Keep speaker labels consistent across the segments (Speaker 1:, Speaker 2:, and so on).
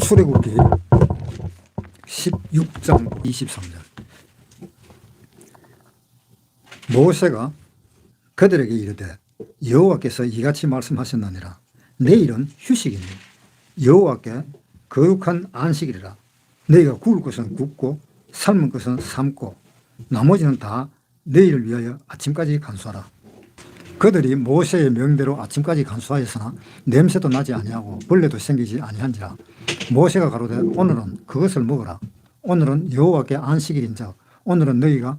Speaker 1: 출애굽기 16장 23절. 모세가 그들에게 이르되 여호와께서 이같이 말씀하셨느니라. 내일은 휴식이니 여호와께 거룩한 안식일이라. 너희가 구울 것은 굽고 삶은 것은 삶고 나머지는 다 너희를 위하여 아침까지 간수하라. 그들이 모세의 명대로 아침까지 간수하였으나 냄새도 나지 아니하고 벌레도 생기지 아니한지라. 모세가 가로되 오늘은 그것을 먹어라. 오늘은 여호와께 안식일인즉 오늘은 너희가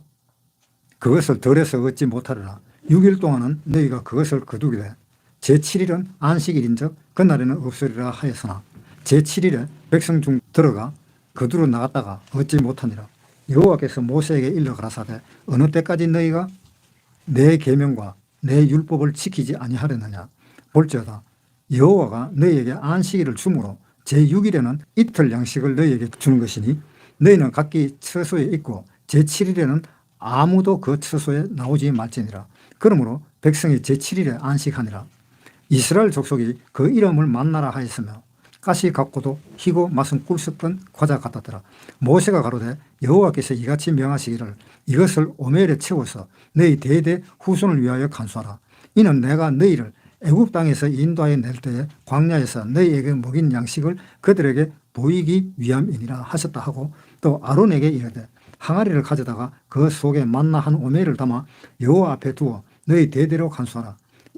Speaker 1: 그것을 덜해서 얻지 못하리라. 6일 동안은 너희가 그것을 거두기되 제7일은 안식일인즉 그날에는 없으리라 하였으나 제7일에 백성 중 들어가 거두러 나갔다가 얻지 못하니라. 여호와께서 모세에게 일러 가라사대 어느 때까지 너희가 내 계명과 내 율법을 지키지 아니하려느냐. 볼지어다 여호와가 너희에게 안식일을 주므로 제6일에는 이틀 양식을 너희에게 주는 것이니 너희는 각기 처소에 있고 제7일에는 아무도 그 처소에 나오지 말지니라. 그러므로 백성이 제7일에 안식하니라. 이스라엘 족속이 그 이름을 만나라 하였으며 가시 같고도 희고 맛은 꿀 섞은 과자 같았더라. 모세가 가로되 여호와께서 이같이 명하시기를 이것을 오멜에 채워서 너희 대대 후손을 위하여 간수하라. 이는 내가 너희를 애굽 땅에서 인도하여 낼 때에 광야에서 너희에게 먹인 양식을 그들에게 보이기 위함이니라 하셨다 하고 또 아론에게 이르되 항아리를 가져다가 그 속에 만나 한 오멜을 담아 여호와 앞에 두어 너희 대대로 간수하라.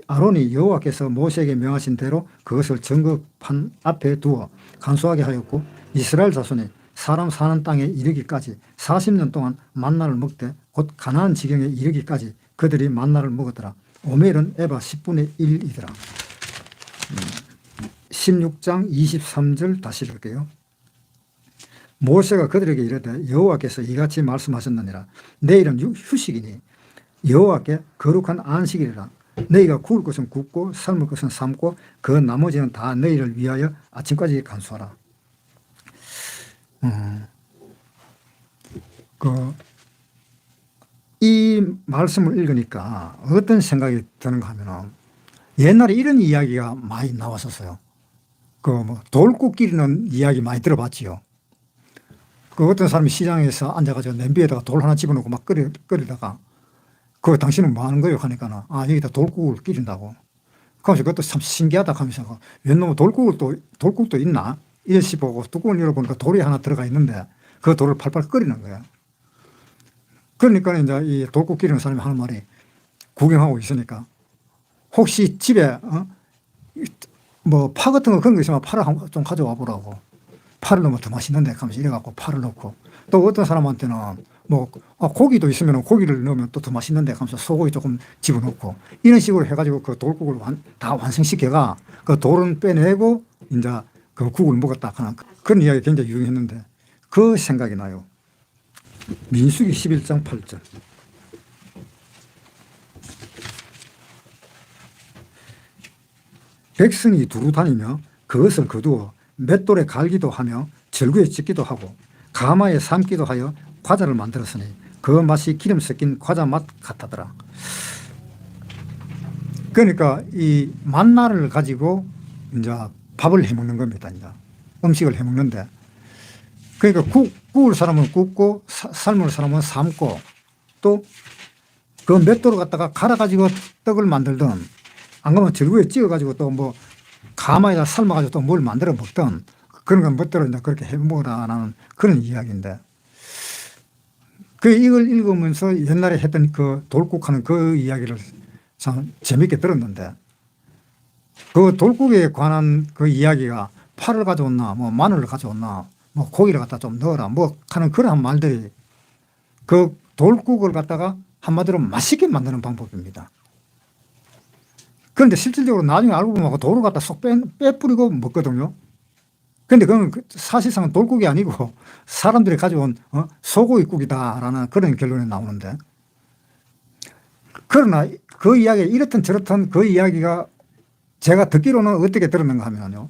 Speaker 1: 아론이 여호와께서 모세에게 명하신 대로 그것을 정금판 앞에 두어 간수하게 하였고 이스라엘 자손이 사람 사는 땅에 이르기까지 40년 동안 만나를 먹되 곧 가나안 지경에 이르기까지 그들이 만나를 먹었더라. 오멜은 에바 10분의 1이더라. 16장 23절 다시 읽을게요. 모세가 그들에게 이르되 여호와께서 이같이 말씀하셨느니라. 내일은 휴식이니 여호와께 거룩한 안식일이라. 너희가 구울 것은 굽고 삶을 것은 삶고 그 나머지는 다 너희를 위하여 아침까지 간수하라. 이 말씀을 읽으니까 어떤 생각이 드는가 하면 옛날에 이런 이야기가 많이 나왔었어요. 돌국 기르는 이야기 많이 들어봤지요. 어떤 사람이 시장에서 앉아가지고 냄비에다가 돌 하나 집어넣고 막 끓이다가 당신은 뭐 하는 거예요? 하니까 여기다 돌국을 끓인다고. 그러면서 그것도 참 신기하다 하면서 웬놈의 돌국도 있나? 이래시 보고 뚜껑을 열어보니까 돌이 하나 들어가 있는데 그 돌을 팔팔 끓이는 거야. 그러니까 이제 이 돌국 끓이는 사람이 하는 말이 구경하고 있으니까 혹시 집에 뭐 파 같은 거 그런 거 있으면 파를 좀 가져와 보라고. 파를 넣으면 더 맛있는데 하면서 이래갖고 파를 넣고 또 어떤 사람한테는 고기도 있으면 고기를 넣으면 또 더 맛있는데 하면서 소고기 조금 집어넣고 이런 식으로 해가지고 그 돌국을 다 완성시켜가 그 돌은 빼내고 이제 그 국을 먹었다 하는 그런 이야기 굉장히 유행했는데 그 생각이 나요. 민수기 11장 8절. 백성이 두루 다니며 그것을 거두어 맷돌에 갈기도 하며 절구에 찢기도 하고 가마에 삶기도 하여 과자를 만들었으니 그 맛이 기름 섞인 과자 맛 같았더라. 그러니까 이 만나를 가지고 이제 밥을 해 먹는 겁니다. 이제 음식을 해 먹는데 그러니까 구울 사람은 굽고 삶을 사람은 삶고 또 그 맷돌을 갖다가 갈아가지고 떡을 만들든 안 그러면 절구에 찍어가지고 또 뭐 가마에다 삶아가지고 또 뭘 만들어 먹든 그런 건 멋대로 이제 그렇게 해 먹으라는 그런 이야기인데 이걸 읽으면서 옛날에 했던 그 돌국하는 그 이야기를 참 재밌게 들었는데 그 돌국에 관한 그 이야기가 파를 가져왔나 뭐 마늘을 가져왔나 뭐 고기를 갖다 좀 넣어라 뭐 하는 그런 말들이 그 돌국을 갖다가 한마디로 맛있게 만드는 방법입니다. 그런데 실질적으로 나중에 알고 보면 돌을 갖다 쏙 빼뿌리고 먹거든요. 그런데 그건 사실상은 돌국이 아니고 사람들이 가져온 소고기국이다라는 그런 결론이 나오는데 그러나 그 이야기 이렇든 저렇든 그 이야기가 제가 듣기로는 어떻게 들었는가 하면요.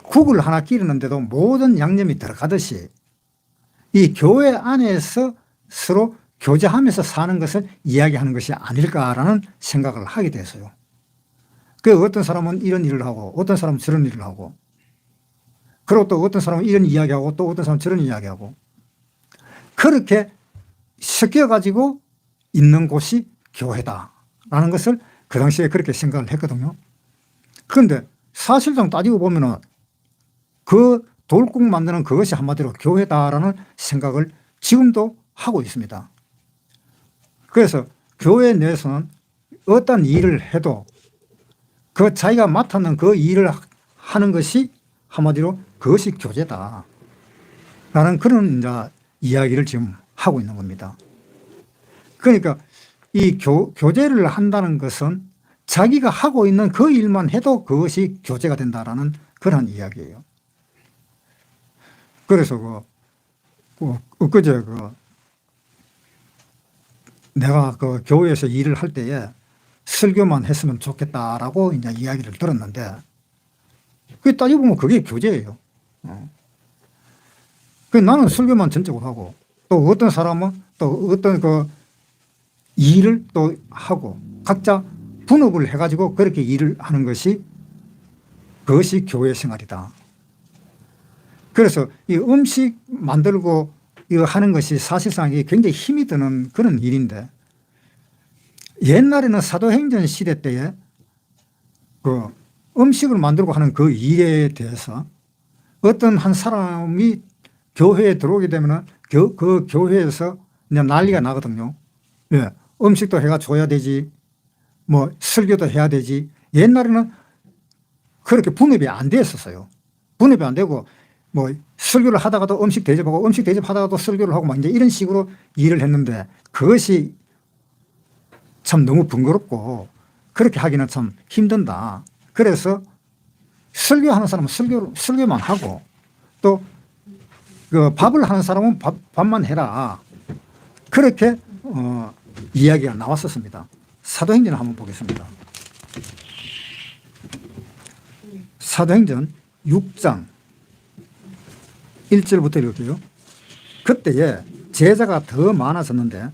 Speaker 1: 국을 하나 기르는데도 모든 양념이 들어가듯이 이 교회 안에서 서로 교제하면서 사는 것을 이야기하는 것이 아닐까라는 생각을 하게 돼서요. 어떤 사람은 이런 일을 하고 어떤 사람은 저런 일을 하고 그리고 또 어떤 사람은 이런 이야기하고 또 어떤 사람은 저런 이야기하고 그렇게 섞여가지고 있는 곳이 교회다라는 것을 그 당시에 그렇게 생각을 했거든요. 그런데 사실상 따지고 보면은 그 돌국 만드는 그것이 한마디로 교회다라는 생각을 지금도 하고 있습니다. 그래서 교회 내에서는 어떤 일을 해도 그 자기가 맡았는 그 일을 하는 것이 한마디로 그것이 교제다 라는 그런 이제 이야기를 지금 하고 있는 겁니다. 그러니까 이 교제를 한다는 것은 자기가 하고 있는 그 일만 해도 그것이 교제가 된다라는 그런 이야기예요. 그래서 엊그제 내가 교회에서 일을 할 때에 설교만 했으면 좋겠다라고 이제 이야기를 들었는데 그 따지고 보면 그게 교제예요. 나는 설교만 전적으로 하고 또 어떤 사람은 또 어떤 일을 또 하고 각자 분업을 해가지고 그렇게 일을 하는 것이 그것이 교회 생활이다. 그래서 이 음식 만들고 이거 하는 것이 사실상 이게 굉장히 힘이 드는 그런 일인데 옛날에는 사도행전 시대 때에 그 음식을 만들고 하는 그 일에 대해서 어떤 한 사람이 교회에 들어오게 되면 그 교회에서 그냥 난리가 나거든요. 예. 음식도 해가 줘야 되지, 뭐 설교도 해야 되지. 옛날에는 그렇게 분업이 안 됐었어요. 분업이 안 되고 뭐 설교를 하다가도 음식 대접하고 음식 대접하다가도 설교를 하고 막 이제 이런 식으로 일을 했는데 그것이 참 너무 번거롭고 그렇게 하기는 참 힘든다. 그래서 설교하는 사람은 설교만 하고 또 그 밥을 하는 사람은 밥만 해라. 그렇게 이야기가 나왔었습니다. 사도행전을 한번 보겠습니다. 사도행전 6장 1절부터 읽을게요. 그때에 제자가 더 많아졌는데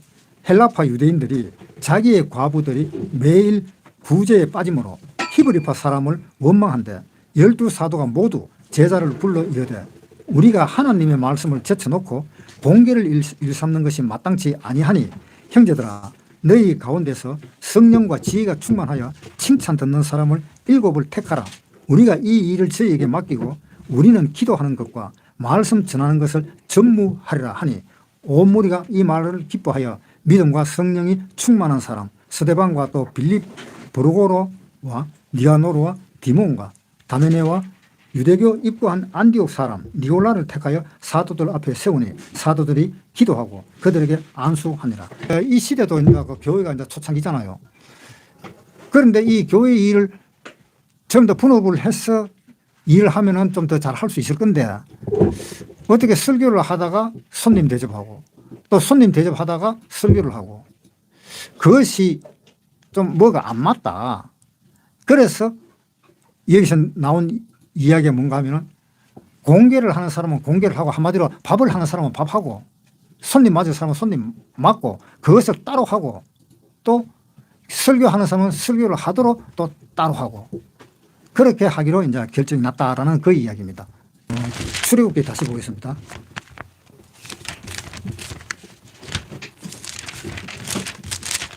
Speaker 1: 헬라파 유대인들이 자기의 과부들이 매일 구제에 빠짐으로 히브리파 사람을 원망한데 12사도가 모두 제자를 불러 이르되 우리가 하나님의 말씀을 제쳐놓고 공개를 일삼는 것이 마땅치 아니하니 형제들아 너희 가운데서 성령과 지혜가 충만하여 칭찬 듣는 사람을 7을 택하라. 우리가 이 일을 저희에게 맡기고 우리는 기도하는 것과 말씀 전하는 것을 전무하리라 하니 온 무리가 이 말을 기뻐하여 믿음과 성령이 충만한 사람 스데반과 또 빌립 브루고로와 니가노르와 디몬과 다메네와 유대교 입구한 안디옥 사람 니올라를 택하여 사도들 앞에 세우니 사도들이 기도하고 그들에게 안수하니라. 이 시대도 이제 교회가 이제 초창기잖아요. 그런데 이 교회 일을 좀 더 분업을 해서 일을 하면은 좀 더 잘 할 수 있을 건데 어떻게 설교를 하다가 손님 대접하고 또 손님 대접하다가 설교를 하고 그것이 좀 뭐가 안 맞다. 그래서 여기서 나온 이야기가 뭔가 하면은 공개를 하는 사람은 공개를 하고 한마디로 밥을 하는 사람은 밥하고 손님 맞을 사람은 손님 맞고 그것을 따로 하고 또 설교하는 사람은 설교를 하도록 또 따로 하고 그렇게 하기로 이제 결정이 났다라는 그 이야기입니다. 출애굽기 다시 보겠습니다.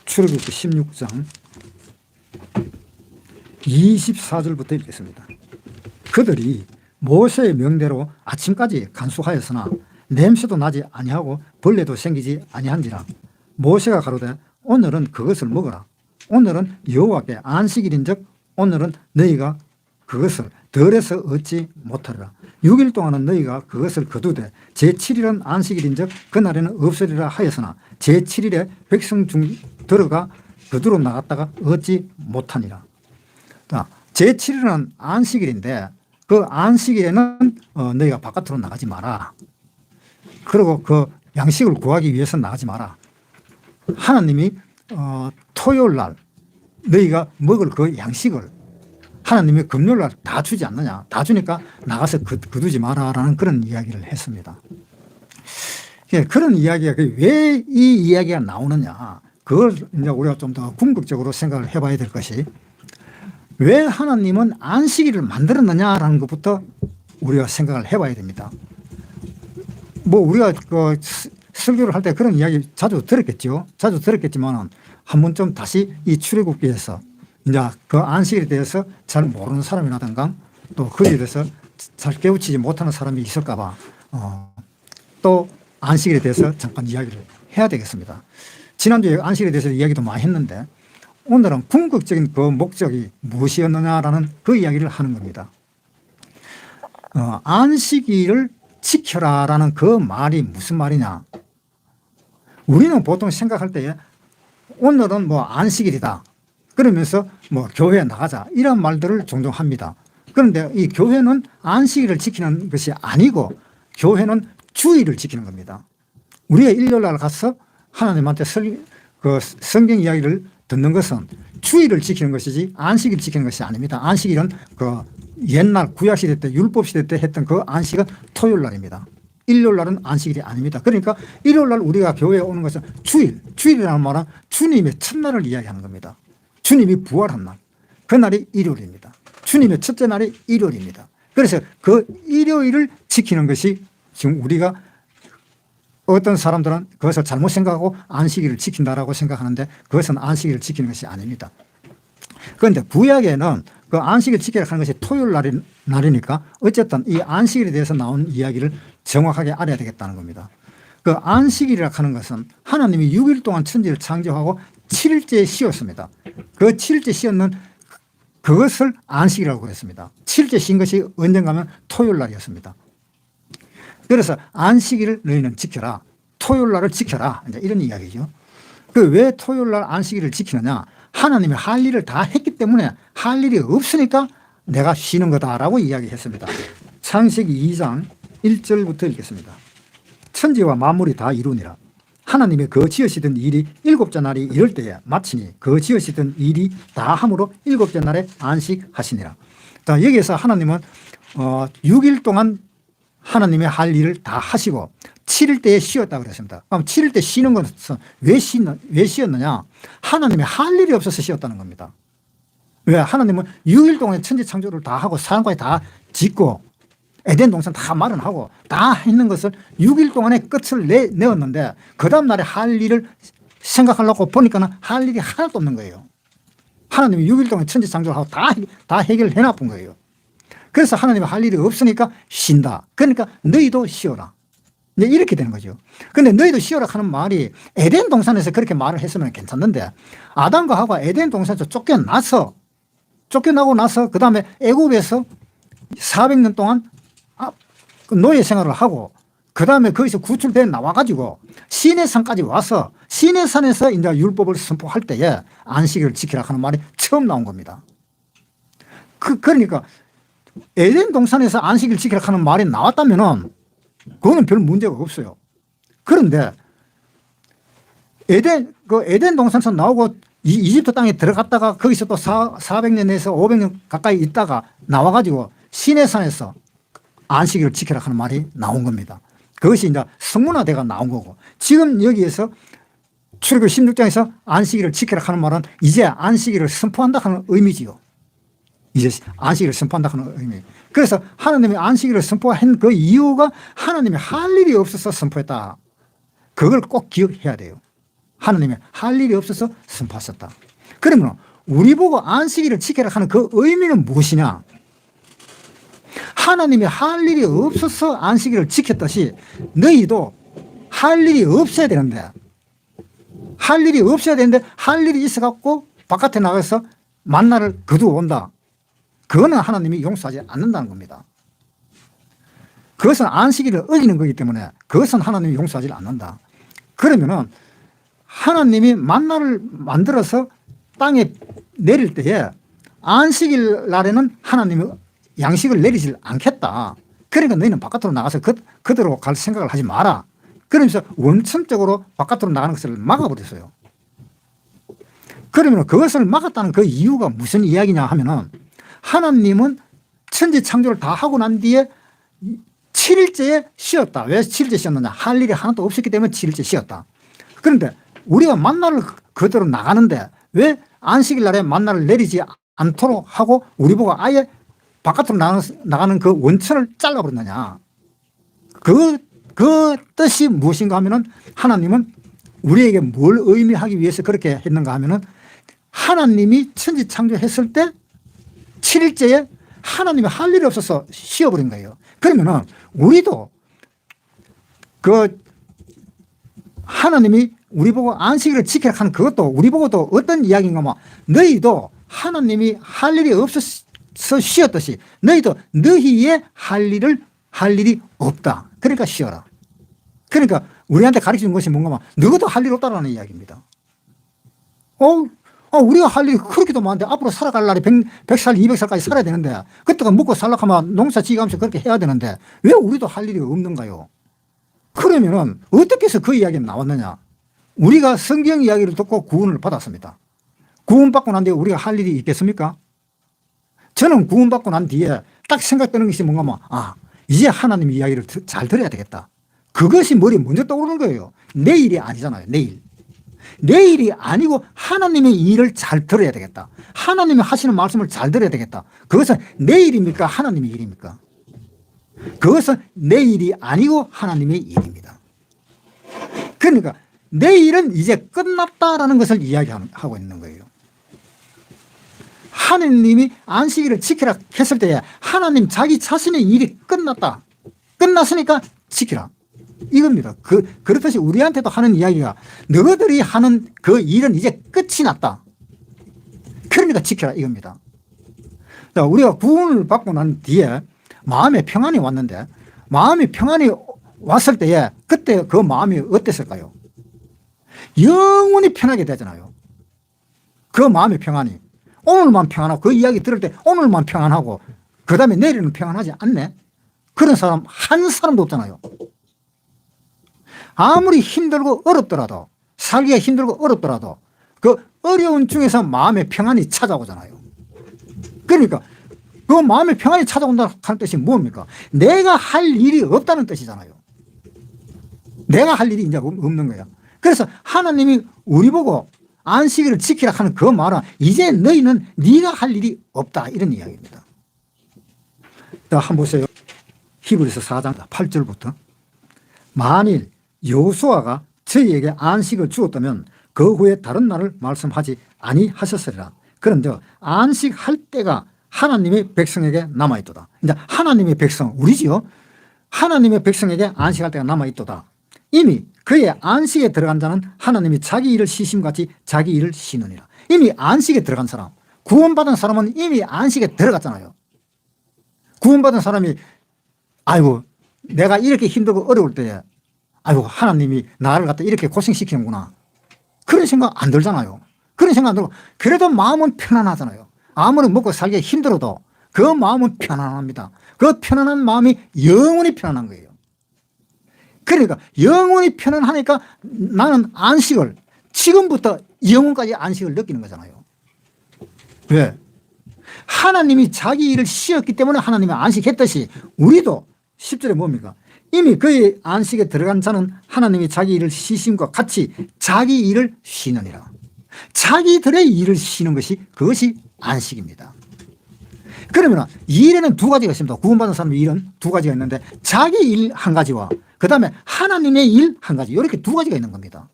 Speaker 1: 출애굽기 16장 24절부터 읽겠습니다. 그들이 모세의 명대로 아침까지 간수하였으나 냄새도 나지 아니하고 벌레도 생기지 아니한지라. 모세가 가로되 오늘은 그것을 먹어라. 오늘은 여호와께 안식일인즉 오늘은 너희가 그것을 덜해서 얻지 못하리라. 6일 동안은 너희가 그것을 거두되 제7일은 안식일인즉 그날에는 없으리라 하였으나 제7일에 백성 중 들어가 거두러 나갔다가 얻지 못하니라. 제7일은 안식일인데 그 안식일에는 너희가 바깥으로 나가지 마라. 그리고 그 양식을 구하기 위해서 나가지 마라. 하나님이 토요일 날 너희가 먹을 그 양식을 하나님이 금요일 날 다 주지 않느냐. 다 주니까 나가서 거두지 마라라는 그런 이야기를 했습니다. 그런 이야기가 왜 이 이야기가 나오느냐. 그걸 이제 우리가 좀 더 궁극적으로 생각을 해봐야 될 것이 왜 하나님은 안식일을 만들었느냐라는 것부터 우리가 생각을 해봐야 됩니다. 뭐 우리가 그 설교를 할 때 그런 이야기 자주 들었겠죠. 자주 들었겠지만 한 번쯤 다시 이 출애굽기에서 이제 그 안식일에 대해서 잘 모르는 사람이라든가 또 그에 대해서 잘 깨우치지 못하는 사람이 있을까 봐 또 안식일에 대해서 잠깐 이야기를 해야 되겠습니다. 지난주에 안식일에 대해서 이야기도 많이 했는데 오늘은 궁극적인 그 목적이 무엇이었느냐라는 그 이야기를 하는 겁니다. 안식일을 지켜라라는 그 말이 무슨 말이냐. 우리는 보통 생각할 때 오늘은 뭐 안식일이다 그러면서 뭐 교회에 나가자 이런 말들을 종종 합니다. 그런데 이 교회는 안식일을 지키는 것이 아니고 교회는 주일을 지키는 겁니다. 우리가 일요일날 가서 하나님한테 그 성경 이야기를 듣는 것은 주일을 지키는 것이지 안식일을 지키는 것이 아닙니다. 안식일은 그 옛날 구약시대 때 율법시대 때 했던 그 안식은 토요일날입니다. 일요일날은 안식일이 아닙니다. 그러니까 일요일날 우리가 교회에 오는 것은 주일이라는 말은 주님의 첫날을 이야기하는 겁니다. 주님이 부활한 날, 그날이 일요일입니다. 주님의 첫째 날이 일요일입니다. 그래서 그 일요일을 지키는 것이 지금 우리가 어떤 사람들은 그것을 잘못 생각하고 안식일을 지킨다라고 생각하는데 그것은 안식일을 지키는 것이 아닙니다. 그런데 구약에는 그 안식일 지키라 하는 것이 토요일 날이니까 어쨌든 이 안식일에 대해서 나온 이야기를 정확하게 알아야 되겠다는 겁니다. 그 안식일이라 하는 것은 하나님이 6일 동안 천지를 창조하고 7일째에 쉬었습니다. 그 7일째 쉬었는 그것을 안식이라고 그랬습니다. 7일째 쉰 것이 언젠가면 토요일 날이었습니다. 그래서 안식일을 너희는 지켜라. 토요일 날을 지켜라. 이제 이런 이야기죠. 그 왜 토요일 날 안식일을 지키느냐. 하나님이 할 일을 다 했기 때문에 할 일이 없으니까 내가 쉬는 거다라고 이야기했습니다. 창세기 2장 1절부터 읽겠습니다. 천지와 만물이 다 이루니라. 하나님의 그 지으시던 일이 일곱째 날이 이럴 때에 마치니 그 지으시던 일이 다 함으로 일곱째 날에 안식하시니라. 자, 여기에서 하나님은 6일 동안 하나님의 할 일을 다 하시고 7일 때에 쉬었다고 그랬습니다. 그럼 7일 때 쉬는 것은 왜 쉬었느냐? 하나님의 할 일이 없어서 쉬었다는 겁니다. 왜? 하나님은 6일 동안 천지 창조를 다 하고 사람까지 다 짓고 에덴 동산 다 마련하고 다 했는 것을 6일 동안에 끝을 내었는데 그 다음 날에 할 일을 생각하려고 보니까는 할 일이 하나도 없는 거예요. 하나님이 6일 동안 천지 창조를 하고 다 해결해 놔본 거예요. 그래서 하나님이 할 일이 없으니까 쉰다. 그러니까 너희도 쉬어라. 이제 이렇게 되는 거죠. 근데 너희도 쉬어라 하는 말이 에덴 동산에서 그렇게 말을 했으면 괜찮는데 아담과 하와 에덴 동산에서 쫓겨나고 나서 그 다음에 애굽에서 400년 동안 노예 생활을 하고 그 다음에 거기서 구출돼 나와가지고 시내산까지 와서 시내산에서 이제 율법을 선포할 때에 안식일을 지키라 하는 말이 처음 나온 겁니다. 그러니까 에덴 동산에서 안식일 지키라 하는 말이 나왔다면은 그거는 별 문제가 없어요. 그런데 에덴 동산에서 나오고 이집트 땅에 들어갔다가 거기서 또 400년에서 500년 가까이 있다가 나와가지고 시내산에서 안식일을 지키라 하는 말이 나온 겁니다. 그것이 이제 성문화대가 나온 거고 지금 여기에서 출애굽 16장에서 안식일을 지키라 하는 말은 이제 안식일을 선포한다 하는 의미지요. 이제 안식일을 선포한다 하는 의미. 그래서 하나님이 안식일을 선포한 그 이유가 하나님이 할 일이 없어서 선포했다. 그걸 꼭 기억해야 돼요. 하나님이 할 일이 없어서 선포하셨다. 그러면 우리 보고 안식일을 지켜라 하는 그 의미는 무엇이냐? 하나님이 할 일이 없어서 안식일을 지켰듯이 너희도 할 일이 없어야 되는데 할 일이 있어갖고 바깥에 나가서 만나를 거두어 온다. 그거는 하나님이 용서하지 않는다는 겁니다. 그것은 안식일을 어기는 거기 때문에 그것은 하나님이 용서하지 않는다. 그러면은 하나님이 만나를 만들어서 땅에 내릴 때에 안식일 날에는 하나님이 양식을 내리질 않겠다. 그러니까 너희는 바깥으로 나가서 그대로 갈 생각을 하지 마라. 그러면서 원천적으로 바깥으로 나가는 것을 막아버렸어요. 그러면 그것을 막았다는 그 이유가 무슨 이야기냐 하면은 하나님은 천지 창조를 다 하고 난 뒤에 7일째에 쉬었다. 왜 7일째 쉬었느냐? 할 일이 하나도 없었기 때문에 7일째 쉬었다. 그런데 우리가 만나를 그대로 나가는데 왜 안식일 날에 만나를 내리지 않도록 하고 우리 보고 아예 바깥으로 나가는 그 원천을 잘라버렸느냐. 그 뜻이 무엇인가 하면은 하나님은 우리에게 뭘 의미하기 위해서 그렇게 했는가 하면은 하나님이 천지 창조했을 때 7일째에 하나님이 할 일이 없어서 쉬어버린 거예요. 그러면은 우리도 그 하나님이 우리 보고 안식일을 지키라 하는 그것도 우리 보고도 어떤 이야기인가 하면 너희도 하나님이 할 일이 없어서 쉬었듯이 너희도 너희의 할 일이 없다. 그러니까 쉬어라. 그러니까 우리한테 가르치는 것이 뭔가 하면 너희도 할 일 없다라는 이야기입니다. 우리가 할 일이 그렇게도 많은데 앞으로 살아갈 날이 100살, 200살까지 살아야 되는데 그때가 먹고 살려고 하면 농사 지어가면서 그렇게 해야 되는데 왜 우리도 할 일이 없는가요? 그러면은 어떻게 해서 그 이야기가 나왔느냐? 우리가 성경 이야기를 듣고 구원을 받았습니다. 구원받고 난 뒤에 우리가 할 일이 있겠습니까? 저는 구원받고 난 뒤에 딱 생각되는 것이 뭔가 하면 이제 하나님 이야기를 잘 들어야 되겠다. 그것이 머리에 먼저 떠오르는 거예요. 내일이 아니잖아요. 내일이 아니고 하나님의 일을 잘 들어야 되겠다. 하나님이 하시는 말씀을 잘 들어야 되겠다. 그것은 내일입니까? 하나님의 일입니까? 그것은 내일이 아니고 하나님의 일입니다. 그러니까 내일은 이제 끝났다라는 것을 이야기하고 있는 거예요. 하나님이 안식일을 지키라 했을 때에 하나님 자기 자신의 일이 끝났다. 끝났으니까 지키라. 이겁니다. 그렇듯이 우리한테도 하는 이야기가 너희들이 하는 그 일은 이제 끝이 났다. 그러니까 지켜라 이겁니다. 우리가 구원을 받고 난 뒤에 마음에 평안이 왔는데 마음이 평안이 왔을 때에 그때 그 마음이 어땠을까요? 영원히 편하게 되잖아요. 그 마음의 평안이. 오늘만 평안하고 그 이야기 들을 때 오늘만 평안하고 그 다음에 내일은 평안하지 않네. 그런 사람 한 사람도 없잖아요. 아무리 힘들고 어렵더라도 살기가 힘들고 어렵더라도 그 어려운 중에서 마음의 평안이 찾아오잖아요. 그러니까 그 마음의 평안이 찾아온다는 뜻이 뭡니까? 내가 할 일이 없다는 뜻이잖아요. 내가 할 일이 이제 없는 거야. 그래서 하나님이 우리 보고 안식일을 지키라 하는 그 말은 이제 너희는 네가 할 일이 없다 이런 이야기입니다. 한번 보세요. 히브리서 4장 8절부터 만일 여호수아가 저희에게 안식을 주었다면 그 후에 다른 날을 말씀하지 아니하셨으리라. 그런데 안식할 때가 하나님의 백성에게 남아있도다. 이제 하나님의 백성 우리지요. 하나님의 백성에게 안식할 때가 남아있도다. 이미 그의 안식에 들어간 자는 하나님이 자기 일을 쉬심같이 자기 일을 쉬느니라. 이미 안식에 들어간 사람, 구원받은 사람은 이미 안식에 들어갔잖아요. 구원받은 사람이 아이고 내가 이렇게 힘들고 어려울 때에 아이고 하나님이 나를 갖다 이렇게 고생시키는구나. 그런 생각 안 들잖아요. 그런 생각 안 들고 그래도 마음은 편안하잖아요. 아무리 먹고 살기 힘들어도 그 마음은 편안합니다. 그 편안한 마음이 영원히 편안한 거예요. 그러니까 영원히 편안하니까 나는 안식을 지금부터 영원까지 안식을 느끼는 거잖아요. 왜? 하나님이 자기 일을 쉬었기 때문에 하나님이 안식했듯이 우리도 10절에 뭡니까? 이미 그의 안식에 들어간 자는 하나님이 자기 일을 쉬심과 같이 자기 일을 쉬느니라. 자기들의 일을 쉬는 것이 그것이 안식입니다. 그러면 일에는 두 가지가 있습니다. 구원받은 사람의 일은 두 가지가 있는데 자기 일 한 가지와 그 다음에 하나님의 일 한 가지 이렇게 두 가지가 있는 겁니다.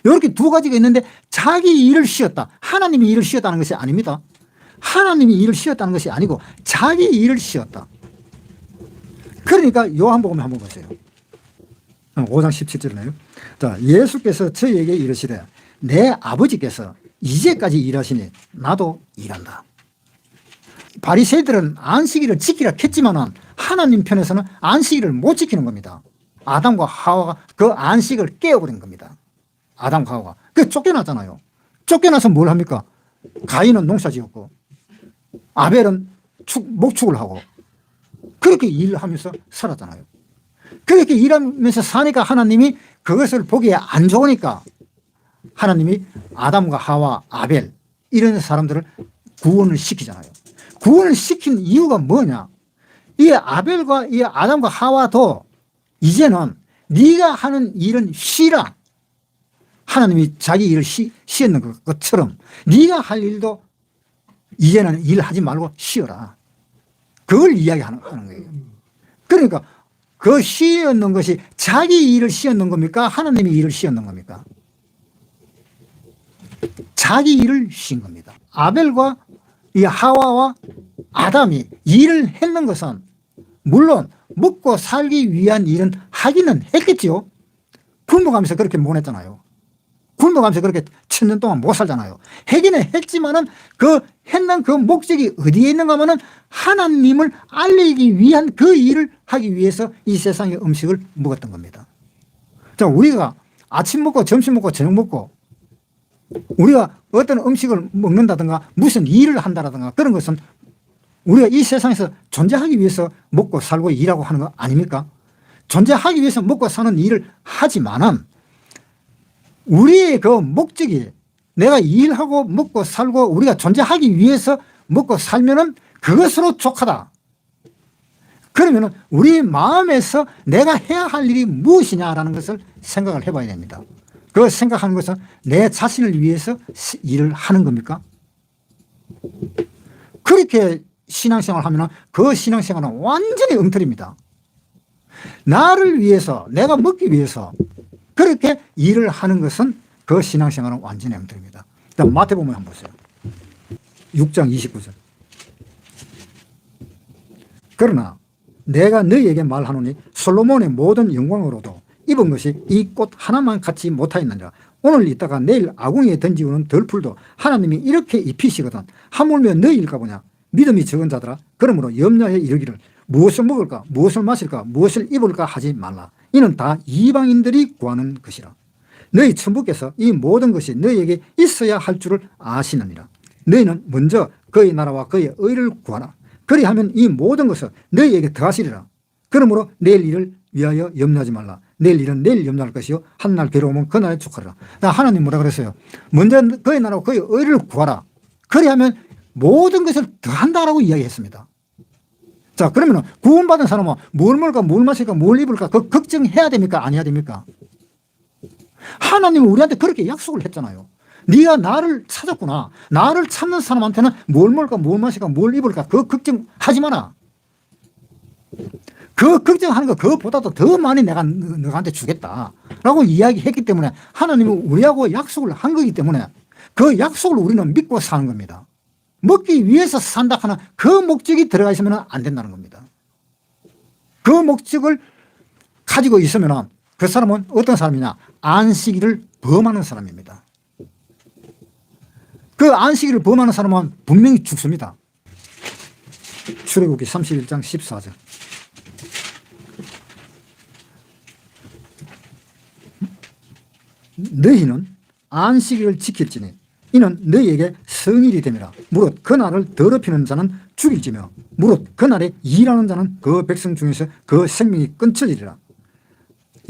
Speaker 1: 이렇게 두 가지가 있는데 자기 일을 쉬었다. 하나님이 일을 쉬었다는 것이 아닙니다. 하나님이 일을 쉬었다는 것이 아니고 자기 일을 쉬었다. 그러니까 요한복음 한번 보세요. 5장 17절이네요. 자, 예수께서 저희에게 이르시되 내 아버지께서 이제까지 일하시니 나도 일한다. 바리새인들은 안식일을 지키라 했지만은 하나님 편에서는 안식일을 못 지키는 겁니다. 아담과 하와가 그 안식을 깨어버린 겁니다. 아담과 하와가. 그 쫓겨났잖아요. 쫓겨나서 뭘 합니까? 가인은 농사 지었고 아벨은 목축을 하고 그렇게 일하면서 살았잖아요. 그렇게 일하면서 사니까 하나님이 그것을 보기에 안 좋으니까 하나님이 아담과 하와, 아벨 이런 사람들을 구원을 시키잖아요. 구원을 시킨 이유가 뭐냐? 이 아벨과 이 아담과 하와도 이제는 네가 하는 일은 쉬라. 하나님이 자기 일을 쉬었는 것처럼 네가 할 일도 이제는 일하지 말고 쉬어라. 그걸 이야기하는 거예요. 그러니까 그 씌었는 것이 자기 일을 씌었는 겁니까? 하나님의 일을 씌었는 겁니까? 자기 일을 씌인 겁니다. 아벨과 이 하와와 아담이 일을 했는 것은 물론 먹고 살기 위한 일은 하기는 했겠죠. 굶어가면서 그렇게 못 했잖아요. 굶어가면서 그렇게 1000년 동안 못 살잖아요. 하기는 했지만은 그 했는 그 목적이 어디에 있는가 하면은 하나님을 알리기 위한 그 일을 하기 위해서 이 세상의 음식을 먹었던 겁니다. 자, 우리가 아침 먹고 점심 먹고 저녁 먹고 우리가 어떤 음식을 먹는다든가 무슨 일을 한다든가 그런 것은 우리가 이 세상에서 존재하기 위해서 먹고 살고 일하고 하는 거 아닙니까? 존재하기 위해서 먹고 사는 일을 하지만은 우리의 그 목적이 내가 일하고 먹고 살고 우리가 존재하기 위해서 먹고 살면은 그것으로 족하다. 그러면은 우리 마음에서 내가 해야 할 일이 무엇이냐라는 것을 생각을 해봐야 됩니다. 그 생각하는 것은 내 자신을 위해서 일을 하는 겁니까? 그렇게 신앙생활을 하면 그 신앙생활은 완전히 엉터리입니다. 나를 위해서 내가 먹기 위해서 그렇게 일을 하는 것은 그 신앙생활은 완전히 엉터리입니다. 마태복음 한번 보세요. 6장 29절. 그러나 내가 너희에게 말하노니 솔로몬의 모든 영광으로도 입은 것이 이 꽃 하나만 같이 못하였느니라. 오늘 있다가 내일 아궁이에 던지고는 덜풀도 하나님이 이렇게 입히시거든 하물며 너희일까 보냐. 믿음이 적은 자들아 그러므로 염려해 이르기를 무엇을 먹을까 무엇을 마실까 무엇을 입을까 하지 말라. 이는 다 이방인들이 구하는 것이라. 너희 천부께서 이 모든 것이 너희에게 있어야 할 줄을 아시느니라. 너희는 먼저 그의 나라와 그의 의를 구하라. 그리하면 이 모든 것을 너희에게 더하시리라. 그러므로 내일 일을 위하여 염려하지 말라. 내일 일은 내일 염려할 것이요 한날 괴로우면 그날에 축하리라. 하나님 뭐라 그랬어요? 먼저 그의 나라와 그의 의를 구하라. 그리하면 모든 것을 더한다라고 이야기했습니다. 자, 그러면 구원받은 사람은 뭘 먹을까 뭘 마실까 뭘 입을까 그 걱정해야 됩니까 안 해야 됩니까? 하나님은 우리한테 그렇게 약속을 했잖아요. 네가 나를 찾았구나. 나를 찾는 사람한테는 뭘 먹을까 뭘 마실까 뭘 입을까 그 걱정하지 마라. 그 걱정하는 거 그것보다도 더 많이 내가 너한테 주겠다라고 이야기했기 때문에 하나님은 우리하고 약속을 한 거기 때문에 그 약속을 우리는 믿고 사는 겁니다. 먹기 위해서 산다 하는 그 목적이 들어가 있으면 안 된다는 겁니다. 그 목적을 가지고 있으면 그 사람은 어떤 사람이냐? 안식일을 범하는 사람입니다. 그 안식일을 범하는 사람은 분명히 죽습니다. 출애굽기 31장 14절. 너희는 안식일을 지킬지니 이는 너희에게 성일이 됨이라. 무릇 그날을 더럽히는 자는 죽일지며 무릇 그날에 일하는 자는 그 백성 중에서 그 생명이 끊쳐지리라.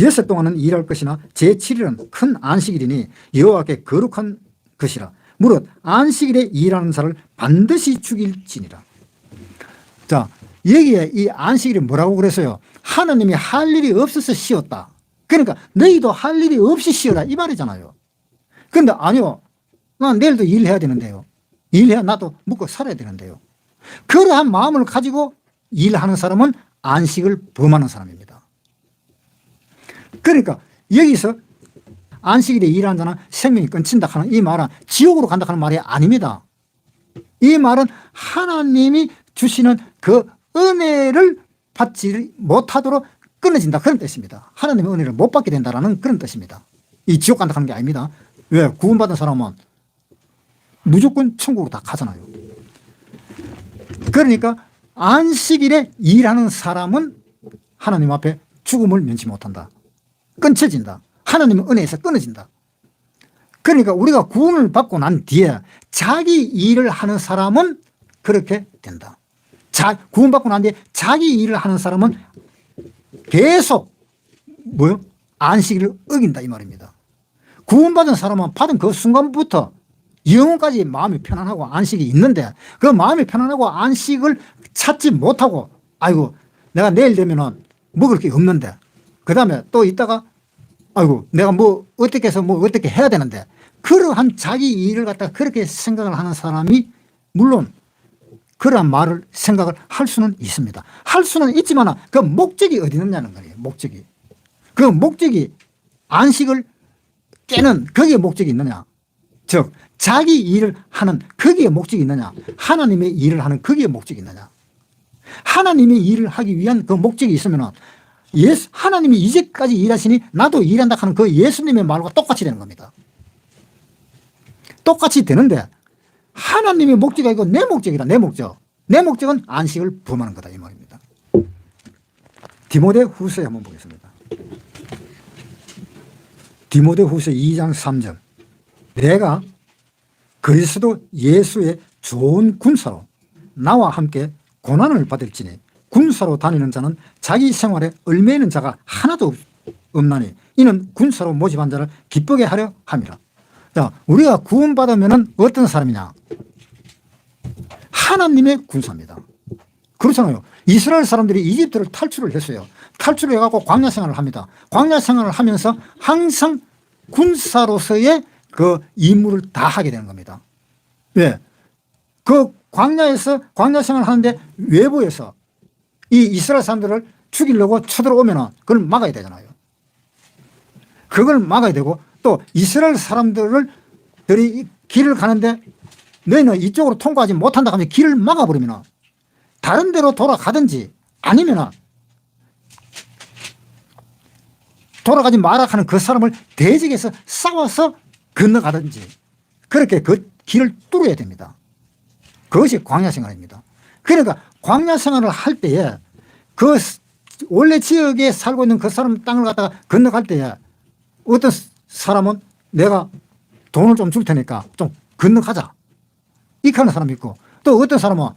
Speaker 1: 여섯 동안은 일할 것이나 제7일은 큰 안식일이니 여호와께 거룩한 것이라. 무릇 안식일에 일하는 자를 반드시 죽일지니라. 자, 여기에 이 안식일이 뭐라고 그랬어요? 하나님이 할 일이 없어서 쉬었다. 그러니까 너희도 할 일이 없이 쉬어라 이 말이잖아요. 그런데 아니요. 난 내일도 일해야 되는데요. 일해야 나도 먹고 살아야 되는데요. 그러한 마음을 가지고 일하는 사람은 안식을 범하는 사람입니다. 그러니까 여기서 안식일에 일하는 자는 생명이 끊친다 하는 이 말은 지옥으로 간다 하는 말이 아닙니다. 이 말은 하나님이 주시는 그 은혜를 받지 못하도록 끊어진다 그런 뜻입니다. 하나님의 은혜를 못 받게 된다는 그런 뜻입니다. 이 지옥 간다 하는 게 아닙니다. 왜? 구원받은 사람은 무조건 천국으로 다 가잖아요. 그러니까 안식일에 일하는 사람은 하나님 앞에 죽음을 면치 못한다. 끊쳐진다. 하나님의 은혜에서 끊어진다. 그러니까 우리가 구원을 받고 난 뒤에 자기 일을 하는 사람은 그렇게 된다. 구원받고 난 뒤에 자기 일을 하는 사람은 계속 뭐요? 안식일을 어긴다 이 말입니다. 구원받은 사람은 받은 그 순간부터 영혼까지 마음이 편안하고 안식이 있는데 그 마음이 편안하고 안식을 찾지 못하고 아이고 내가 내일 되면은 먹을 게 없는데 그 다음에 또 있다가 아이고 내가 뭐 어떻게 해서 뭐 어떻게 해야 되는데 그러한 자기 일을 갖다가 그렇게 생각을 하는 사람이 물론 그러한 말을 생각을 할 수는 있습니다. 할 수는 있지만 그 목적이 어디 있느냐는 거예요. 목적이. 그 목적이 안식을 깨는 거기에 목적이 있느냐. 즉 자기 일을 하는 거기에 목적이 있느냐. 하나님의 일을 하는 거기에 목적이 있느냐. 하나님의 일을 하기 위한 그 목적이 있으면 하나님이 이제까지 일하시니 나도 일한다 하는 그 예수님의 말과 똑같이 되는 겁니다. 똑같이 되는데 하나님의 목적이 아니고 내 목적이다. 내 목적. 내 목적은 안식을 범하는 거다 이 말입니다. 디모데후서에 한번 보겠습니다. 디모데후서 2장 3절. 내가 그리스도 예수의 좋은 군사로 나와 함께 고난을 받을지니 군사로 다니는 자는 자기 생활에 얽매이는 자가 하나도 없나니 이는 군사로 모집한 자를 기쁘게 하려 함이라. 자, 우리가 구원받으면 어떤 사람이냐? 하나님의 군사입니다. 그렇잖아요. 이스라엘 사람들이 이집트를 탈출을 했어요. 탈출을 해갖고 광야 생활을 합니다. 광야 생활을 하면서 항상 군사로서의 그 임무를 다 하게 되는 겁니다. 왜? 그 광야에서 광야 생활을 하는데 외부에서 이 이스라엘 사람들을 죽이려고 쳐들어오면 그걸 막아야 되잖아요. 그걸 막아야 되고 또 이스라엘 사람들이 길을 가는데 너희는 이쪽으로 통과하지 못한다 하면 길을 막아버리면 다른 데로 돌아가든지 아니면 돌아가지 마라 하는 그 사람을 대적해서 싸워서 건너가든지 그렇게 그 길을 뚫어야 됩니다. 그것이 광야 생활입니다. 그러니까 광야 생활을 할 때에 그 원래 지역에 살고 있는 그 사람 땅을 갖다가 건너갈 때에 어떤 사람은 내가 돈을 좀 줄 테니까 좀 건너가자 이렇게 하는 사람이 있고 또 어떤 사람은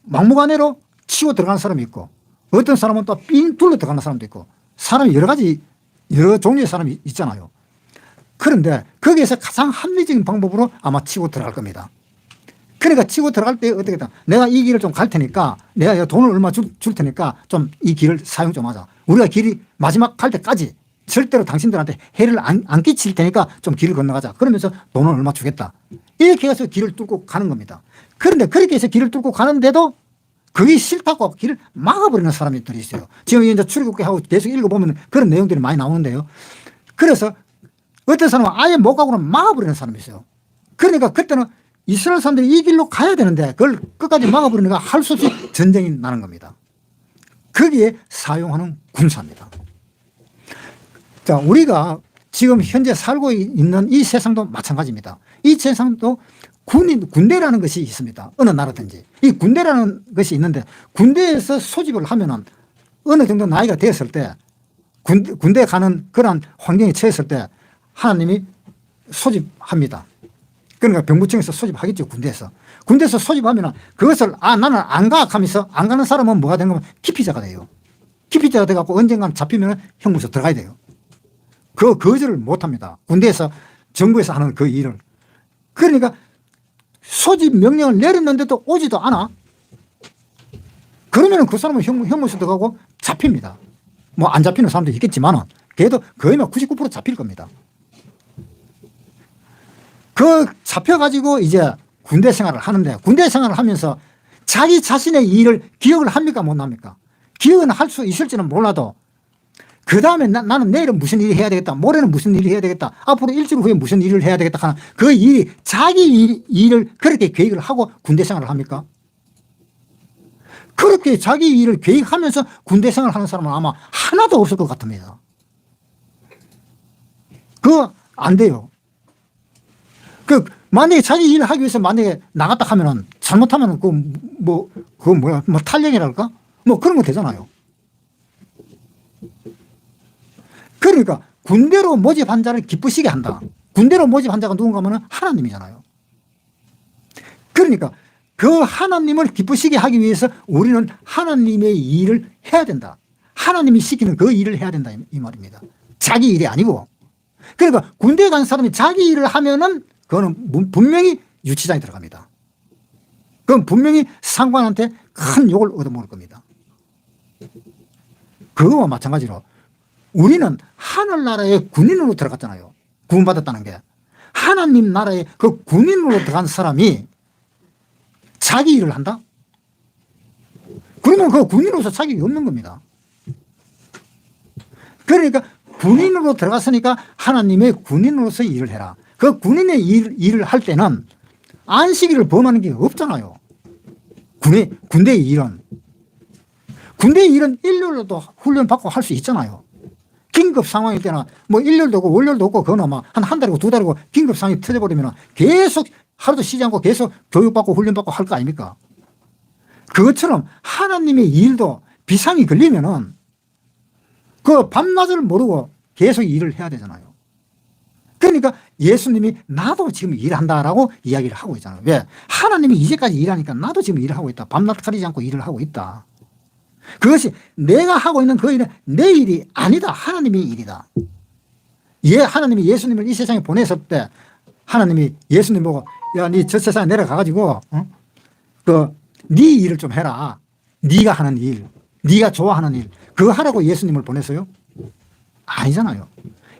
Speaker 1: 막무가내로 치고 들어가는 사람이 있고 어떤 사람은 또 삥 둘러 들어가는 사람도 있고 사람이 여러 가지 여러 종류의 사람이 있잖아요. 그런데 거기에서 가장 합리적인 방법으로 아마 치고 들어갈 겁니다. 그러니까 치고 들어갈 때 어떻게 다 내가 이 길을 좀 갈 테니까 내가 돈을 얼마 줄 테니까 좀 이 길을 사용 좀 하자. 우리가 길이 마지막 갈 때까지 절대로 당신들한테 해를 안 끼칠 테니까 좀 길을 건너가자. 그러면서 돈을 얼마 주겠다. 이렇게 해서 길을 뚫고 가는 겁니다. 그런데 그렇게 해서 길을 뚫고 가는데도 그게 싫다고 길을 막아버리는 사람들이 있어요. 지금 이제 출애굽기하고 계속 읽어보면 그런 내용들이 많이 나오는데요. 그래서 어떤 사람은 아예 못 가고는 막아버리는 사람이 있어요. 그러니까 그때는 이스라엘 사람들이 이 길로 가야 되는데 그걸 끝까지 막아버리니까 할 수 없이 전쟁이 나는 겁니다. 거기에 사용하는 군사입니다. 자, 우리가 지금 현재 살고 있는 이 세상도 마찬가지입니다. 이 세상도 군대라는 것이 있습니다. 어느 나라든지. 이 군대라는 것이 있는데 군대에서 소집을 하면은 어느 정도 나이가 됐을 때 군대 가는 그런 환경에 처했을 때 하나님이 소집합니다. 그러니까 병무청에서 소집하겠죠. 군대에서 소집하면 그것을 나는 안 가 하면서 안 가는 사람은 뭐가 된 거면 기피자가 돼요. 기피자가 돼갖고 언젠가는 잡히면 형무소 들어가야 돼요. 그 거절을 못합니다. 군대에서 정부에서 하는 그 일을. 그러니까 소집 명령을 내렸는데도 오지도 않아. 그러면 그 사람은 형무소 들어가고 잡힙니다. 뭐 안 잡히는 사람도 있겠지만 그래도 거의 99% 잡힐 겁니다. 그 잡혀가지고 이제 군대 생활을 하는데 군대 생활을 하면서 자기 자신의 일을 기억을 합니까 못 합니까? 기억은 할 수 있을지는 몰라도 그 다음에 나는 내일은 무슨 일을 해야 되겠다. 모레는 무슨 일을 해야 되겠다. 앞으로 일주일 후에 무슨 일을 해야 되겠다 하는 그 일이 자기 일을 그렇게 계획을 하고 군대 생활을 합니까? 그렇게 자기 일을 계획하면서 군대 생활을 하는 사람은 아마 하나도 없을 것 같습니다. 그거 안 돼요. 만약에 자기 일을 하기 위해서 만약에 나갔다 하면은 잘못하면은 뭐 탈영이랄까? 뭐 그런 거 되잖아요. 그러니까 군대로 모집한 자를 기쁘시게 한다. 군대로 모집한 자가 누군가 하면 하나님이잖아요. 그러니까 그 하나님을 기쁘시게 하기 위해서 우리는 하나님의 일을 해야 된다. 하나님이 시키는 그 일을 해야 된다 이 말입니다. 자기 일이 아니고. 그러니까 군대에 간 사람이 자기 일을 하면은 그거는 분명히 유치장에 들어갑니다. 그건 분명히 상관한테 큰 욕을 얻어먹을 겁니다. 그거와 마찬가지로 우리는 하늘나라의 군인으로 들어갔잖아요. 구원받았다는 게. 하나님 나라의 그 군인으로 들어간 사람이 자기 일을 한다? 그러면 그 군인으로서 자격이 없는 겁니다. 그러니까 군인으로 들어갔으니까 하나님의 군인으로서 일을 해라. 그 군인의 일을 할 때는 안식일을 범하는 게 없잖아요. 군대의 일은. 군대의 일은 일요일도 훈련받고 할 수 있잖아요. 긴급 상황일 때는 뭐 일요일도 없고 월요일도 없고 그거는 막 한 달이고 두 달이고 긴급 상황이 터져버리면 계속 하루도 쉬지 않고 계속 교육받고 훈련받고 할 거 아닙니까? 그것처럼 하나님의 일도 비상이 걸리면은 그 밤낮을 모르고 계속 일을 해야 되잖아요. 그러니까 예수님이 나도 지금 일한다라고 이야기를 하고 있잖아요. 왜? 하나님이 이제까지 일하니까 나도 지금 일을 하고 있다. 밤낮 가리지 않고 일을 하고 있다. 그것이 내가 하고 있는 그 일은 내 일이 아니다. 하나님의 일이다. 하나님이 예수님을 이 세상에 보냈을 때 하나님이 예수님 보고 야, 니 저 세상에 내려가가지고 네 일을 좀 해라. 네가 하는 일, 네가 좋아하는 일 그거 하라고 예수님을 보냈어요? 아니잖아요.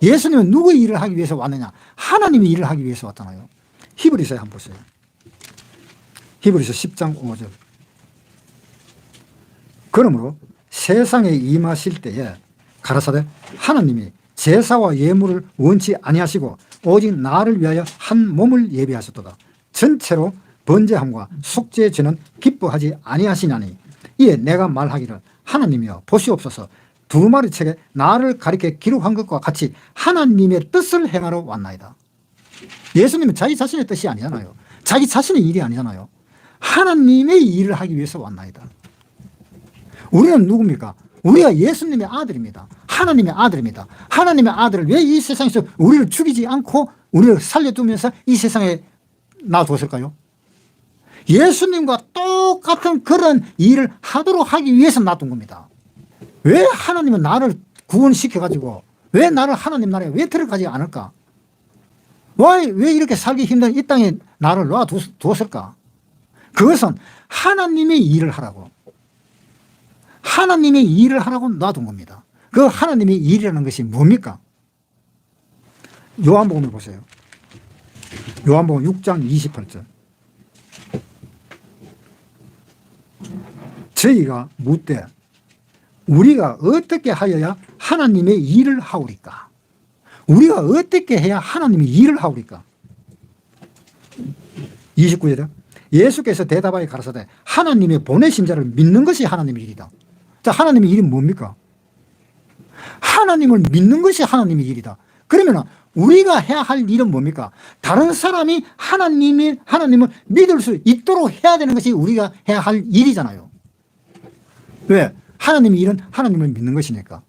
Speaker 1: 예수님은 누구의 일을 하기 위해서 왔느냐? 하나님의 일을 하기 위해서 왔잖아요. 히브리서에 한번 보세요. 히브리서 10장 5절. 그러므로 세상에 임하실 때에 가라사대 하나님이 제사와 예물을 원치 아니하시고 오직 나를 위하여 한 몸을 예비하셨도다. 전체로 번제함과 속죄의 죄는 기뻐하지 아니하시냐니 이에 내가 말하기를 하나님이여 보시옵소서 두 마리 책에 나를 가리켜 기록한 것과 같이 하나님의 뜻을 행하러 왔나이다. 예수님은 자기 자신의 뜻이 아니잖아요. 자기 자신의 일이 아니잖아요. 하나님의 일을 하기 위해서 왔나이다. 우리는 누굽니까? 우리가 예수님의 아들입니다. 하나님의 아들입니다. 하나님의 아들을 왜 이 세상에서 우리를 죽이지 않고 우리를 살려두면서 이 세상에 놔뒀을까요? 예수님과 똑같은 그런 일을 하도록 하기 위해서 놔둔 겁니다. 왜 하나님은 나를 구원시켜가지고 왜 나를 하나님 나라에 왜 들어가지 않을까? 왜 이렇게 살기 힘든 이 땅에 나를 놔두었을까? 그것은 하나님의 일을 하라고. 하나님의 일을 하라고 놔둔 겁니다. 그 하나님의 일이라는 것이 뭡니까? 요한복음을 보세요. 요한복음 6장 28절. 저희가 묻되 우리가 어떻게 하여야 하나님의 일을 하오리까? 우리가 어떻게 해야 하나님의 일을 하오리까? 29절에 예수께서 대답하여 가라사대 하나님의 보내신 자를 믿는 것이 하나님의 일이다. 자, 하나님의 일이 뭡니까? 하나님을 믿는 것이 하나님의 일이다. 그러면 우리가 해야 할 일은 뭡니까? 다른 사람이 하나님을 믿을 수 있도록 해야 되는 것이 우리가 해야 할 일이잖아요. 왜? 하나님의 일은 하나님을 믿는 것이니까.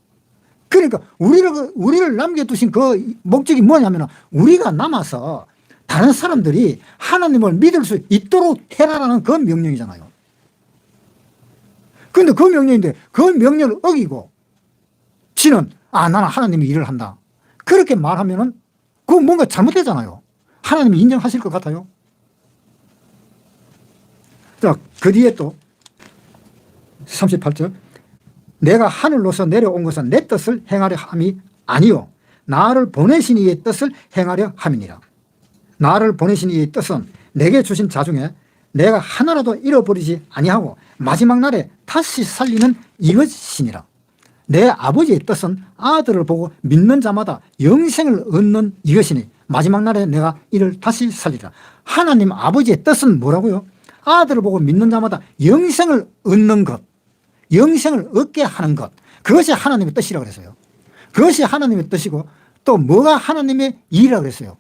Speaker 1: 그러니까 우리를 남겨두신 그 목적이 뭐냐면 우리가 남아서 다른 사람들이 하나님을 믿을 수 있도록 해라라는 그 명령이잖아요. 그런데 그 명령인데 그 명령을 어기고 지는 나는 하나님의 일을 한다. 그렇게 말하면은 그건 뭔가 잘못되잖아요. 하나님이 인정하실 것 같아요. 자, 그 뒤에 또 38절 내가 하늘로서 내려온 것은 내 뜻을 행하려 함이 아니요 나를 보내신 이의 뜻을 행하려 함이니라. 나를 보내신 이의 뜻은 내게 주신 자 중에 내가 하나라도 잃어버리지 아니하고 마지막 날에 다시 살리는 이것이니라. 내 아버지의 뜻은 아들을 보고 믿는 자마다 영생을 얻는 이것이니 마지막 날에 내가 이를 다시 살리라. 하나님 아버지의 뜻은 뭐라고요? 아들을 보고 믿는 자마다 영생을 얻는 것, 영생을 얻게 하는 것, 그것이 하나님의 뜻이라고 그랬어요. 그것이 하나님의 뜻이고 또 뭐가 하나님의 일이라고 그랬어요?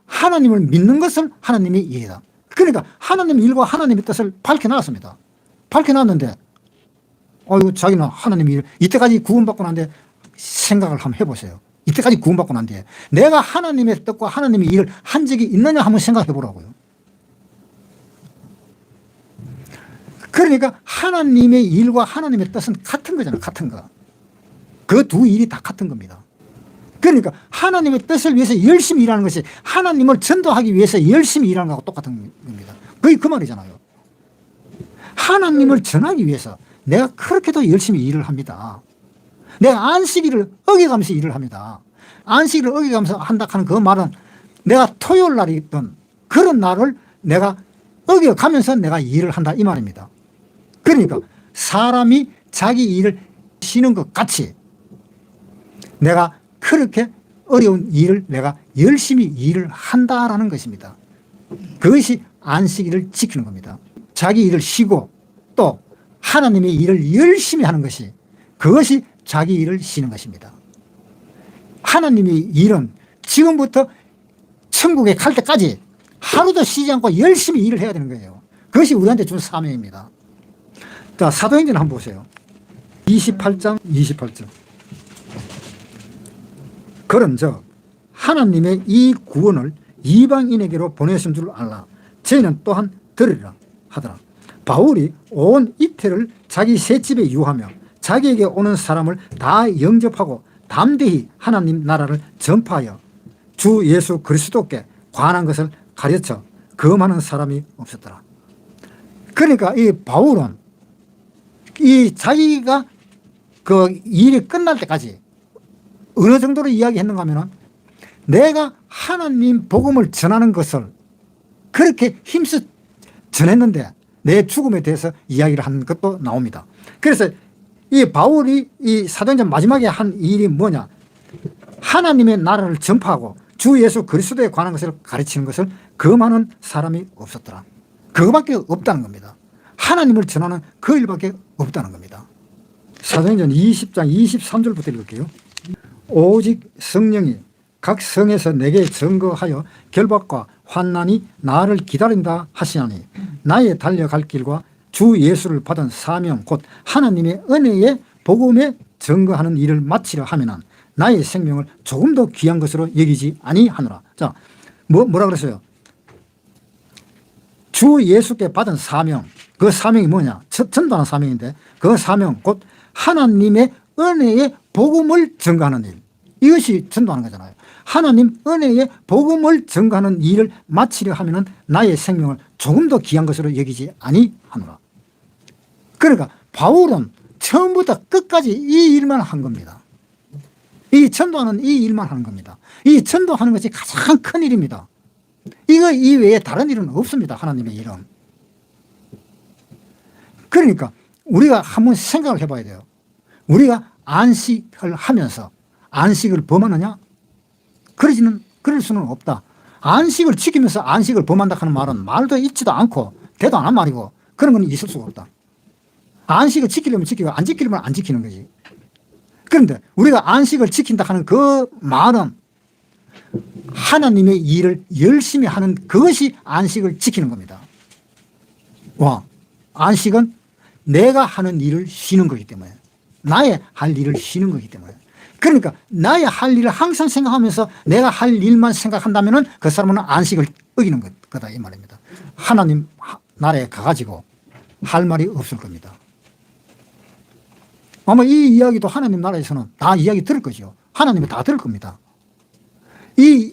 Speaker 1: 하나님을 믿는 것은 하나님의 일이다. 그러니까 하나님의 일과 하나님의 뜻을 밝혀놨습니다. 밝혀놨는데 자기는 하나님의 일, 이때까지 구원받고 난 뒤에 생각을 한번 해보세요. 이때까지 구원받고 난 뒤에 내가 하나님의 뜻과 하나님의 일을 한 적이 있느냐 한번 생각해 보라고요. 그러니까 하나님의 일과 하나님의 뜻은 같은 거잖아요. 같은 거. 그 두 일이 다 같은 겁니다. 그러니까 하나님의 뜻을 위해서 열심히 일하는 것이 하나님을 전도하기 위해서 열심히 일하는 것하고 똑같은 겁니다. 거의 그 말이잖아요. 하나님을 전하기 위해서 내가 그렇게도 열심히 일을 합니다. 내가 안식일을 어겨가면서 일을 합니다. 안식일을 어겨가면서 한다 하는 그 말은 내가 토요일 날이 있던 그런 날을 내가 어겨가면서 내가 일을 한다 이 말입니다. 그러니까 사람이 자기 일을 쉬는 것 같이 내가 그렇게 어려운 일을 내가 열심히 일을 한다라는 것입니다. 그것이 안식일을 지키는 겁니다. 자기 일을 쉬고 또 하나님의 일을 열심히 하는 것이 그것이 자기 일을 쉬는 것입니다. 하나님의 일은 지금부터 천국에 갈 때까지 하루도 쉬지 않고 열심히 일을 해야 되는 거예요. 그것이 우리한테 준 사명입니다. 자, 사도행전 한번 보세요. 28장 28절. 그런즉 하나님의 이 구원을 이방인에게로 보내신 줄 알라. 저희는 또한 들으리라 하더라. 바울이 온 이태를 자기 셋집에 유하며 자기에게 오는 사람을 다 영접하고 담대히 하나님 나라를 전파하여 주 예수 그리스도께 관한 것을 가르쳐 금하는 사람이 없었더라. 그러니까 이 바울은 이 자기가 그 일이 끝날 때까지 어느 정도로 이야기했는가 하면은 내가 하나님 복음을 전하는 것을 그렇게 힘써 전했는데 내 죽음에 대해서 이야기를 한 것도 나옵니다. 그래서 이 바울이 이 사도행전 마지막에 한 일이 뭐냐, 하나님의 나라를 전파하고 주 예수 그리스도에 관한 것을 가르치는 것을 금하는 사람이 없었더라. 그거밖에 없다는 겁니다. 하나님을 전하는 그 일밖에 없다는 겁니다. 사도행전 20장 23절부터 읽을게요. 오직 성령이 각 성에서 내게 증거하여 결박과 환난이 나를 기다린다 하시나니 나의 달려갈 길과 주 예수를 받은 사명 곧 하나님의 은혜의 복음에 증거하는 일을 마치려 하면은 나의 생명을 조금 더 귀한 것으로 여기지 아니하노라. 자, 뭐라 그랬어요? 주 예수께 받은 사명, 그 사명이 뭐냐? 전도하는 사명인데 그 사명 곧 하나님의 은혜의 복음을 증거하는 일, 이것이 전도하는 거잖아요. 하나님 은혜의 복음을 증거하는 일을 마치려 하면은 나의 생명을 조금 더 귀한 것으로 여기지 아니하노라. 그러니까 바울은 처음부터 끝까지 이 일만 한 겁니다. 이 전도하는 이 일만 하는 겁니다. 이 전도하는 것이 가장 큰 일입니다. 이거 이외에 다른 일은 없습니다. 하나님의 일은. 그러니까 우리가 한번 생각을 해봐야 돼요. 우리가 안식을 하면서 안식을 범하느냐? 그럴 수는 없다. 안식을 지키면서 안식을 범한다 하는 말은 말도 있지도 않고 대도 안 한 말이고 그런 건 있을 수가 없다. 안식을 지키려면 지키고 안 지키려면 안 지키는 거지. 그런데 우리가 안식을 지킨다 하는 그 말은 하나님의 일을 열심히 하는 그것이 안식을 지키는 겁니다. 와, 안식은 내가 하는 일을 쉬는 거기 때문에, 나의 할 일을 쉬는 거기 때문에. 그러니까 나의 할 일을 항상 생각하면서 내가 할 일만 생각한다면 그 사람은 안식을 어기는 거다 이 말입니다. 하나님 나라에 가가지고 할 말이 없을 겁니다. 아마 이 이야기도 하나님 나라에서는 다 이야기 들을 거죠. 하나님이 다 들을 겁니다. 이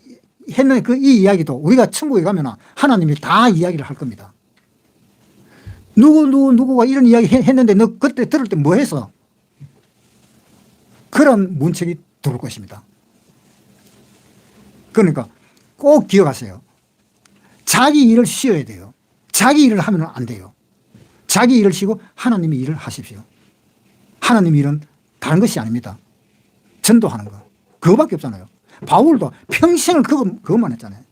Speaker 1: 이야기도 우리가 천국에 가면 하나님이 다 이야기를 할 겁니다. 누구가 이런 이야기 했는데 너 그때 들을 때 뭐 했어? 그런 문책이 들어올 것입니다. 그러니까 꼭 기억하세요. 자기 일을 쉬어야 돼요. 자기 일을 하면 안 돼요. 자기 일을 쉬고 하나님의 일을 하십시오. 하나님의 일은 다른 것이 아닙니다. 전도하는 거. 그거밖에 없잖아요. 바울도 평생을 그것만 했잖아요.